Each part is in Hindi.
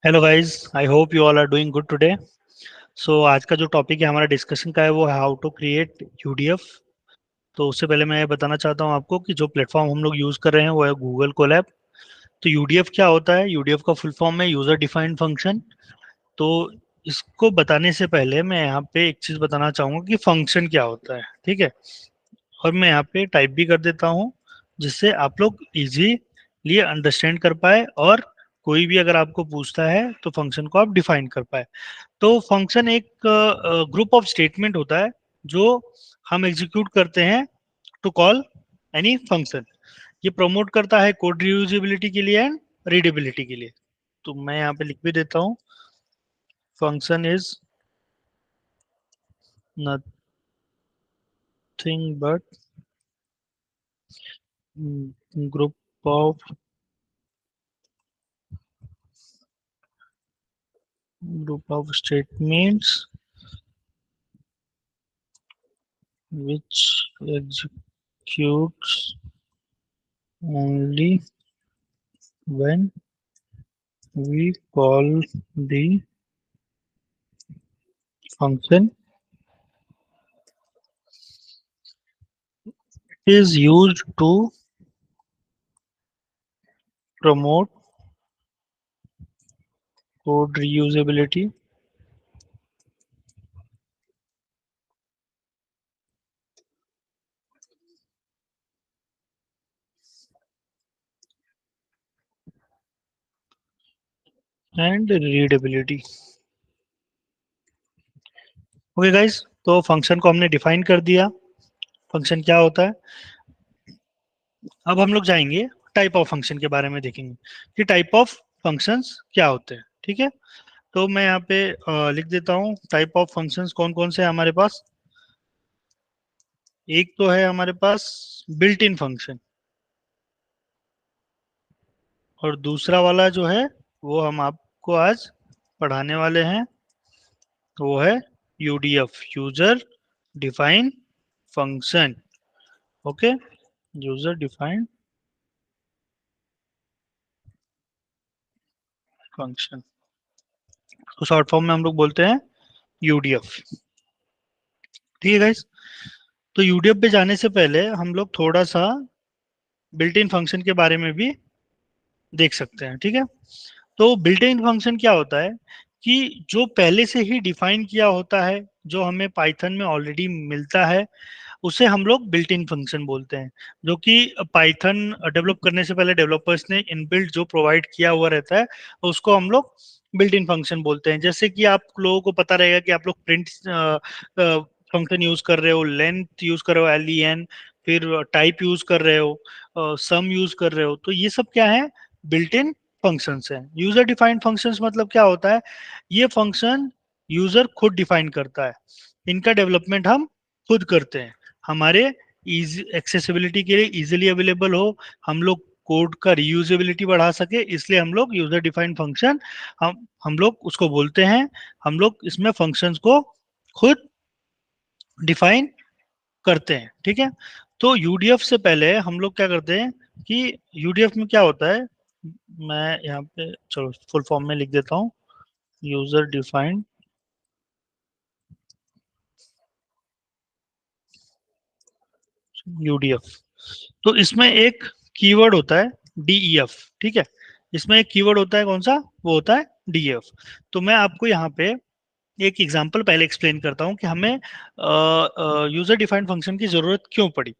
Hello guys, I hope you all are doing good today. So आज का जो टॉपिक है हमारा डिस्कशन का है वो है हाउ टू क्रिएट यूडीएफ। तो उससे पहले मैं ये बताना चाहता हूँ आपको कि जो प्लेटफॉर्म हम लोग यूज़ कर रहे हैं वो है गूगल कोलैब। तो यूडीएफ क्या होता है? यूडीएफ का फुल फॉर्म है यूज़र डिफाइंड फंक्शन। तो इसको बताने से पहले मैं यहाँ पे एक चीज़ बताना चाहूँगा कि फंक्शन क्या होता है, ठीक है। और मैं यहाँ पे टाइप भी कर देता हूँ जिससे आप लोग इजीली अंडरस्टैंड कर पाए, और कोई भी अगर आपको पूछता है तो फंक्शन को आप डिफाइन कर पाए। तो फंक्शन एक ग्रुप ऑफ स्टेटमेंट होता है जो हम एग्जीक्यूट करते हैं टू कॉल एनी फंक्शन। ये प्रमोट करता है कोड रियूजेबिलिटी के लिए एंड रीडेबिलिटी के लिए। तो मैं यहाँ पे लिख भी देता हूँ, function is nothing but group of statements which executes only when we call the function. Is used to promote code reusability and readability. Okay guys, तो फंक्शन को हमने डिफाइन कर दिया, फंक्शन क्या होता है। अब हम लोग जाएंगे टाइप ऑफ फंक्शन के बारे में, देखेंगे कि टाइप ऑफ फंक्शंस क्या होते हैं, ठीक है। तो मैं यहाँ पे लिख देता हूँ टाइप ऑफ फंक्शंस कौन कौन से हैं हमारे पास। एक तो है हमारे पास बिल्ट इन फंक्शन, और दूसरा वाला जो है वो हम आपको आज पढ़ाने वाले हैं, वो है UDF, user define function. Okay, user defined function, तो शॉर्ट फॉर्म में हम लोग बोलते हैं यूडीएफ, ठीक है गाइस। तो यूडीएफ पे जाने से पहले हम लोग थोड़ा सा बिल्ट इन फंक्शन के बारे में भी देख सकते हैं, ठीक है। तो बिल्ट इन फंक्शन क्या होता है कि जो पहले से ही डिफाइन किया होता है, जो हमें पाइथन में ऑलरेडी मिलता है, उसे हम लोग बिल्ट इन फंक्शन बोलते हैं। जो कि पाइथन डेवलप करने से पहले डेवलपर्स ने इनबिल्ट जो प्रोवाइड किया हुआ रहता है उसको हम लोग बिल्ट इन फंक्शन बोलते हैं। जैसे कि आप लोगों को पता रहेगा कि आप लोग प्रिंट फंक्शन यूज कर रहे हो, लेंथ यूज कर रहे हो, LEN, फिर टाइप यूज कर रहे हो, सम यूज कर रहे हो, तो ये सब क्या है? बिल्ट इन फंक्शंस हैं। यूजर डिफाइंड फंक्शंस मतलब क्या होता है? ये फंक्शन यूजर खुद डिफाइन करता है, इनका डेवलपमेंट हम खुद करते हैं, हमारे इजी एक्सेसिबिलिटी के लिए इजीली अवेलेबल हो, हम लोग कोड का रीयूजेबिलिटी बढ़ा सके, इसलिए हम लोग यूजर डिफाइंड फंक्शन हम लोग उसको बोलते हैं। हम लोग इसमें फंक्शंस को खुद डिफाइन करते हैं, ठीक है। तो यूडीएफ से पहले हम लोग क्या करते हैं कि यूडीएफ में क्या होता है, मैं यहाँ पे चलो फुल फॉर्म में लिख देता हूँ, यूजर डिफाइंड यूडीएफ। तो इसमें एक कीवर्ड होता है डीईएफ, ठीक है। इसमें एक कीवर्ड होता है, कौन सा? वो होता है डीईएफ। तो मैं आपको यहाँ पे एक एग्जांपल पहले एक्सप्लेन करता हूँ कि हमें यूजर डिफाइंड फंक्शन की जरूरत क्यों पड़ी।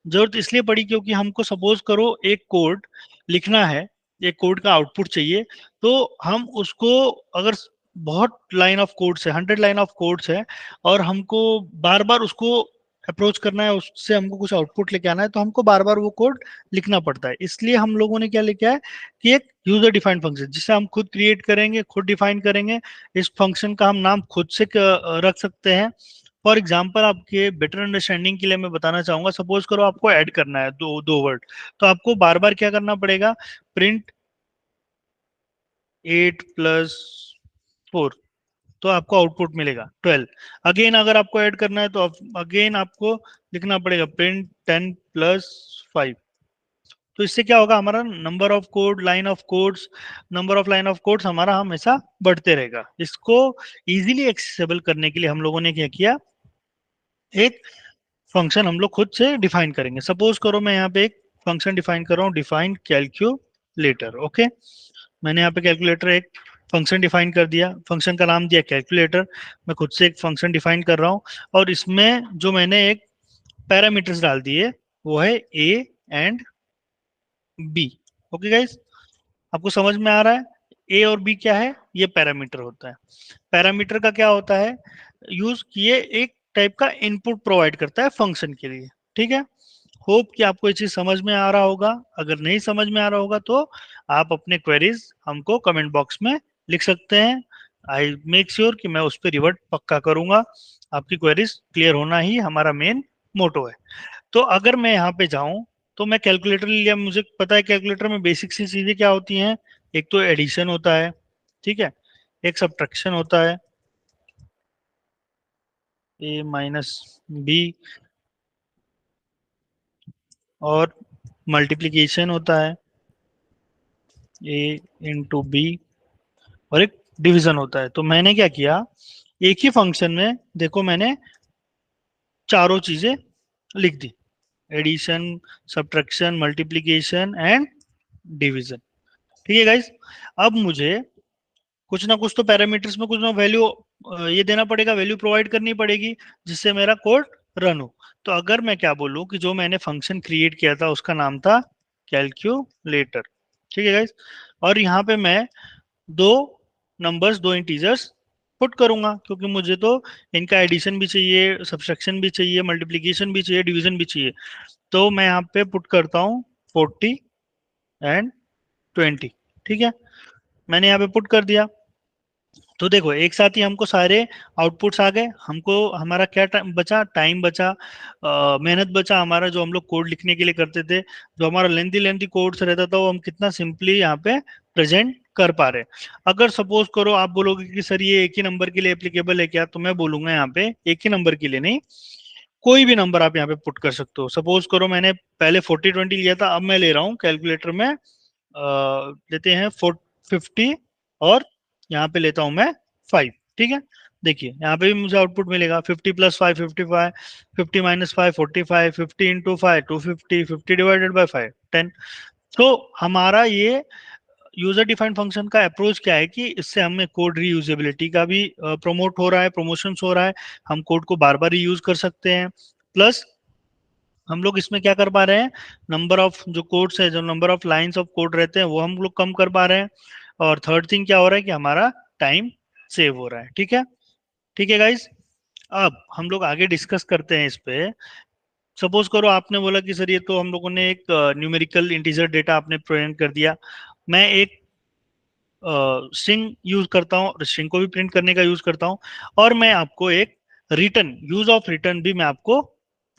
जरूरत इसलिए पड़ी क्योंकि हमको सपोज करो एक कोड लिखना है, एक कोड का आउटपुट चाहिए। तो हम उसको, अगर बहुत लाइन ऑफ कोड्स है, 100 लाइन ऑफ कोड्स है, और हमको बार बार उसको अप्रोच करना है, उससे हमको कुछ आउटपुट लेके आना है, तो हमको बार बार वो कोड लिखना पड़ता है। इसलिए हम लोगों ने क्या लेके आए कि एक यूजर डिफाइंड फंक्शन जिसे हम खुद क्रिएट करेंगे, खुद डिफाइन करेंगे। इस फंक्शन का हम नाम खुद से रख सकते हैं। फॉर एग्जाम्पल, आपके बेटर अंडरस्टैंडिंग के लिए मैं बताना चाहूंगा, सपोज करो आपको ऐड करना है दो दो वर्ड, तो आपको बार बार क्या करना पड़ेगा? प्रिंट 8 + 4, तो आपको आउटपुट मिलेगा 12। अगेन अगर आपको ऐड करना है तो अगेन आपको लिखना पड़ेगा प्रिंट 10 + 5। तो इससे क्या होगा, हमारा number of code, line of codes, number of line of codes हमारा हमेशा बढ़ते रहेगा। इसको इजीली एक्सेसिबल करने के लिए हम लोगों ने क्या किया, एक फंक्शन हम लोग खुद से डिफाइन करेंगे। सपोज करो मैं यहाँ पे एक फंक्शन डिफाइन कर रहा हूँ, डिफाइन कैलकुलेटर। ओके, मैंने यहाँ पे कैलकुलेटर एक फंक्शन डिफाइन कर दिया, फंक्शन का नाम दिया कैलकुलेटर। मैं खुद से एक फंक्शन डिफाइन कर रहा हूँ और इसमें जो मैंने एक पैरामीटर्स डाल दिए वो है A and B. Okay guys, आपको समझ में आ रहा है? ए और बी क्या है, ये पैरामीटर होता है। पैरामीटर का क्या होता है, यूज किए एक टाइप का इनपुट प्रोवाइड करता है फंक्शन के लिए। ठीक है, होप कि आपको ये चीज समझ में आ रहा होगा। अगर नहीं समझ में आ रहा होगा तो आप अपने क्वेरीज हमको कमेंट बॉक्स में लिख सकते हैं। आई मेक श्योर कि मैं उस पर रिवर्ट पक्का करूंगा। आपकी क्वेरीज क्लियर होना ही हमारा मेन मोटो है। तो अगर मैं यहाँ पे जाऊं, तो मैं कैलकुलेटर ले लिया, मुझे पता है कैलकुलेटर में बेसिक सी चीजें क्या होती हैं। एक तो एडिशन होता है, ठीक है, एक सब्ट्रैक्शन होता है, ए माइनस बी, और मल्टीप्लिकेशन होता है, ए इंटू बी, और एक डिवीजन होता है। तो मैंने क्या किया, एक ही फंक्शन में देखो मैंने चारों चीजें लिख दी, addition, subtraction, multiplication and division. ठीक है गाइस, अब मुझे कुछ ना कुछ तो पैरामीटर्स में कुछ ना वैल्यू ये देना पड़ेगा, वैल्यू प्रोवाइड करनी पड़ेगी जिससे मेरा कोड रन हो। तो अगर मैं क्या बोलूँ कि जो मैंने फंक्शन क्रिएट किया था उसका नाम था कैलकुलेटर। ठीक है गाइस, और यहाँ पे मैं दो नंबर्स, दो इंटीजर्स पुट करूंगा, क्योंकि मुझे तो इनका एडिशन भी चाहिए, सब्ट्रैक्शन भी चाहिए, मल्टीप्लिकेशन भी चाहिए, डिवीजन भी चाहिए। तो मैं यहाँ पे पुट करता हूँ 40 एंड 20। ठीक है, मैंने यहाँ पे पुट कर दिया। तो देखो एक साथ ही हमको सारे आउटपुट्स आ गए। हमको हमारा क्या टाइम बचा, टाइम बचा, मेहनत बचा हमारा, जो हम लोग कोड लिखने के लिए करते थे। जो हमारा लेंथी लेंथी कोड्स रहता था वो हम कितना सिंपली यहाँ पे प्रेजेंट कर पा रहे। अगर सपोज करो आप बोलोगे कि सर ये एक ही नंबर के लिए एप्लीकेबल है क्या, तो मैं बोलूंगा यहाँ पे एक ही नंबर के लिए नहीं, कोई भी नंबर आप यहाँ पे पुट कर सकते हो। सपोज करो मैंने पहले 40-20 लिया था, अब मैं ले रहा हूँ कैलकुलेटर में लेते हैं 50, और यहाँ पे लेता हूँ मैं 5। ठीक है, देखिए यहाँ पे भी मुझे आउटपुट मिलेगा 50 + 5 55, 50 - 5 45, 50 × 5 250, 50 ÷ 5 10। तो हमारा ये यूजर डिफाइंड फंक्शन का अप्रोच क्या है कि इससे हमें कोड रीयूजेबिलिटी का भी प्रमोट हो रहा है, प्रमोशंस हो रहा है। हम कोड को बार बार रीयूज कर सकते हैं, प्लस हम लोग इसमें क्या कर पा रहे हैं, नंबर ऑफ जो कोड्स है, जो number of lines of code रहते हैं वो हम लोग कम कर पा रहे हैं। और थर्ड थिंग क्या हो रहा है कि हमारा टाइम सेव हो रहा है। ठीक है, ठीक है गाइस, अब हम लोग आगे डिस्कस करते हैं इस पे। सपोज करो आपने बोला कि सर ये तो हम लोगों ने एक न्यूमेरिकल इंटीजर डेटा आपने प्रेजेंट कर दिया, मैं एक स्ट्रिंग यूज करता हूँ, स्ट्रिंग को भी प्रिंट करने का यूज करता हूँ, और मैं आपको एक रिटर्न, यूज ऑफ रिटर्न भी मैं आपको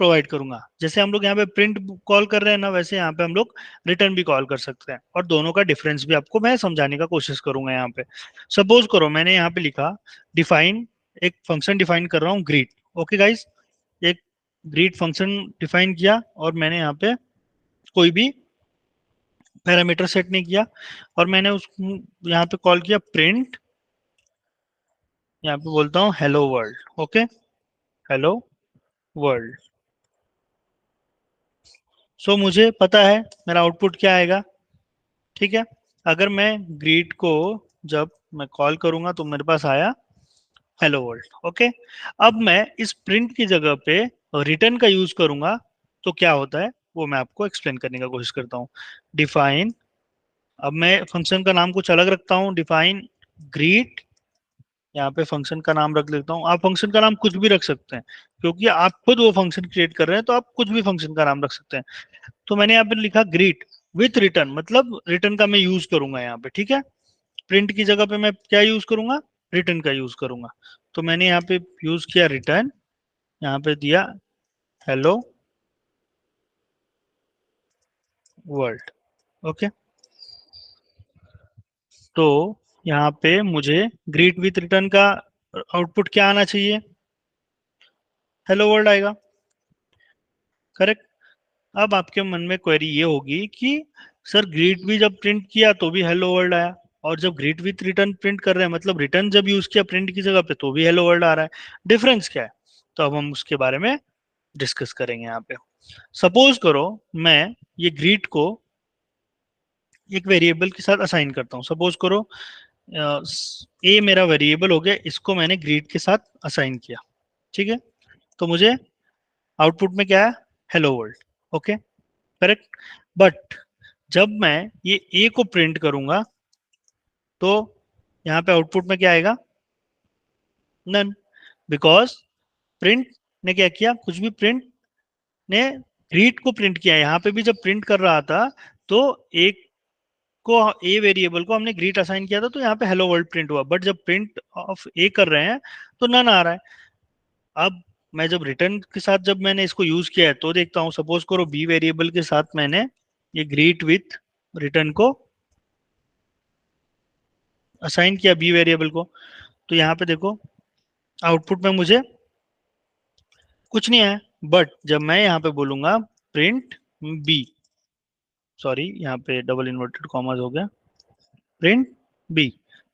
प्रोवाइड करूंगा। जैसे हम लोग यहाँ पे प्रिंट कॉल कर रहे हैं ना, वैसे यहाँ पे हम लोग रिटर्न भी कॉल कर सकते हैं, और दोनों का डिफरेंस भी आपको मैं समझाने का कोशिश करूंगा यहाँ पे। सपोज करो मैंने यहाँ पे लिखा डिफाइन, एक फंक्शन डिफाइन कर रहा हूँ ग्रीट। ओके गाइस, एक ग्रीट फंक्शन डिफाइन किया और मैंने यहाँ पे कोई भी पैरामीटर सेट नहीं किया, और मैंने उस यहाँ पे कॉल किया प्रिंट, यहाँ पे बोलता हूँ hello world. Okay, hello world. So मुझे पता है मेरा आउटपुट क्या आएगा। ठीक है, अगर मैं ग्रीट को जब मैं कॉल करूंगा तो मेरे पास आया हेलो वर्ल्ड। ओके, अब मैं इस प्रिंट की जगह पे रिटर्न का यूज करूंगा तो क्या होता है वो मैं आपको एक्सप्लेन करने का कोशिश करता हूँ। डिफाइन, अब मैं फंक्शन का नाम कुछ अलग रखता हूँ, डिफाइन ग्रीट, यहाँ पे फंक्शन का नाम रख लेता हूँ। आप फंक्शन का नाम कुछ भी रख सकते हैं, क्योंकि आप खुद वो फंक्शन क्रिएट कर रहे हैं, तो आप कुछ भी फंक्शन का नाम रख सकते हैं। तो मैंने यहाँ पे लिखा ग्रीट विथ रिटर्न, मतलब रिटर्न का मैं यूज करूंगा यहाँ पे। ठीक है, प्रिंट की जगह पे मैं क्या यूज करूंगा, रिटर्न का यूज करूंगा। तो मैंने यहाँ पे यूज किया रिटर्न, यहाँ पे दिया हेलो वर्ल्ड। ओके, तो यहाँ पे मुझे ग्रीट विथ रिटर्न का आउटपुट क्या आना चाहिए, हेलो वर्ल्ड आएगा। करेक्ट, अब आपके मन में क्वेरी ये होगी कि सर ग्रीट भी जब प्रिंट किया तो भी हेलो वर्ल्ड आया, और जब ग्रीट विथ रिटर्न प्रिंट कर रहे हैं मतलब रिटर्न जब यूज किया प्रिंट की जगह पे तो भी हेलो वर्ल्ड आ रहा है, डिफरेंस क्या है? तो अब हम उसके बारे में डिस्कस करेंगे यहाँ पे। सपोज करो मैं ये ग्रीट को एक वेरिएबल के साथ असाइन करता हूँ। सपोज करो ए मेरा वेरिएबल हो गया, इसको मैंने ग्रीट के साथ असाइन किया, ठीक है? तो मुझे आउटपुट में क्या है? Hello world. Okay, correct. But जब मैं ये ए को प्रिंट करूंगा तो यहाँ पे आउटपुट में क्या आएगा? नन, बिकॉज प्रिंट ने क्या किया? कुछ भी प्रिंट ने ग्रीट को प्रिंट किया। यहाँ पे भी जब प्रिंट कर रहा था तो एक को ए वेरिएबल को हमने ग्रीट असाइन किया था तो यहाँ पे हेलो वर्ल्ड प्रिंट हुआ, बट जब प्रिंट ऑफ ए कर रहे हैं तो नन आ रहा है। अब मैं जब रिटर्न के साथ जब मैंने इसको यूज किया है तो देखता हूँ, सपोज करो बी वेरिएबल के साथ मैंने ये ग्रीट विथ रिटर्न को असाइन किया बी वेरिएबल को, तो यहाँ पे देखो आउटपुट में मुझे कुछ नहीं है। बट जब मैं यहाँ पे बोलूंगा प्रिंट बी, सॉरी यहाँ पे डबल इन्वर्टेड कॉमास हो गया, प्रिंट बी,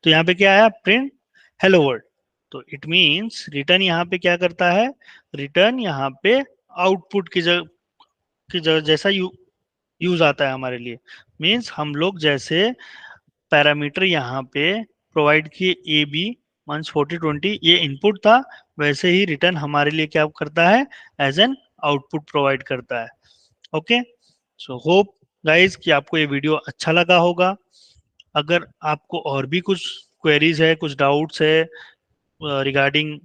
तो यहाँ पे क्या आया? Print hello world. तो इट मींस रिटर्न यहाँ पे क्या करता है? रिटर्न यहाँ पे आउटपुट की जगह जैसा यूज आता है हमारे लिए। मींस हम लोग जैसे पैरामीटर यहाँ पे प्रोवाइड किए ए बी मंस 4020 ये इनपुट था, वैसे ही रिटर्न हमारे लिए क्या करता है? एज एन आउटपुट प्रोवाइड करता है। ओके, सो होप गाइस कि आपको ये वीडियो अच्छा लगा होगा। अगर आपको और भी कुछ क्वेरीज है, कुछ डाउट्स है regarding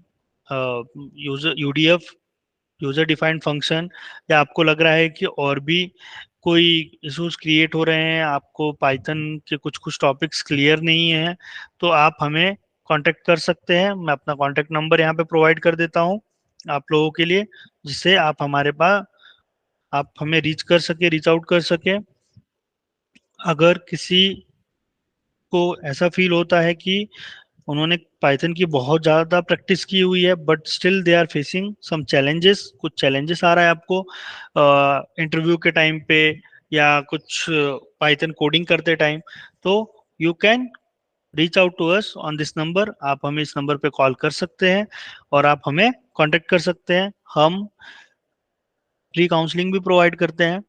user UDF user defined function, या आपको लग रहा है कि और भी कोई इश्यूज क्रिएट हो रहे हैं, आपको पाइथन के कुछ कुछ टॉपिक्स क्लियर नहीं है, तो आप हमें कांटेक्ट कर सकते हैं। मैं अपना कांटेक्ट नंबर यहाँ पे प्रोवाइड कर देता हूँ आप लोगों के लिए, जिससे आप हमारे पास आप हमें रीच कर सके, रीच आउट कर सके। अगर किसी को ऐसा फील होता है कि उन्होंने पाइथन की बहुत ज़्यादा प्रैक्टिस की हुई है but still they are facing some challenges, कुछ चैलेंजेस आ रहा है आपको इंटरव्यू के टाइम पे या कुछ पाइथन कोडिंग करते टाइम, तो you can reach out to us on this number. आप हमें इस नंबर पे कॉल कर सकते हैं और आप हमें कांटेक्ट कर सकते हैं। हम फ्री काउंसलिंग भी प्रोवाइड करते हैं।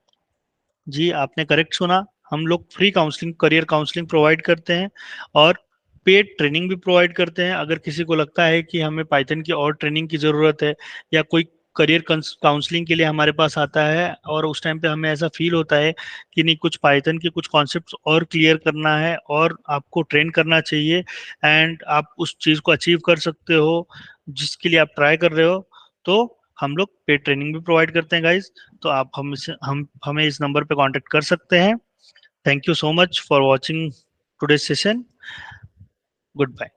जी आपने करेक्ट सुना, हम लोग free counselling, career counselling provide करते हैं और पेड ट्रेनिंग भी प्रोवाइड करते हैं। अगर किसी को लगता है कि हमें पाइथन की और ट्रेनिंग की ज़रूरत है या कोई करियर काउंसलिंग के लिए हमारे पास आता है और उस टाइम पे हमें ऐसा फील होता है कि नहीं कुछ पाइथन के कुछ कॉन्सेप्ट्स और क्लियर करना है और आपको ट्रेन करना चाहिए एंड आप उस चीज़ को अचीव कर सकते हो जिसके लिए आप ट्राई कर रहे हो, तो हम लोग पेड ट्रेनिंग भी प्रोवाइड करते हैं गाइज। तो आप हम हमें इस नंबर पे कांटेक्ट कर सकते हैं। Thank you so much for watching today session. Good bye.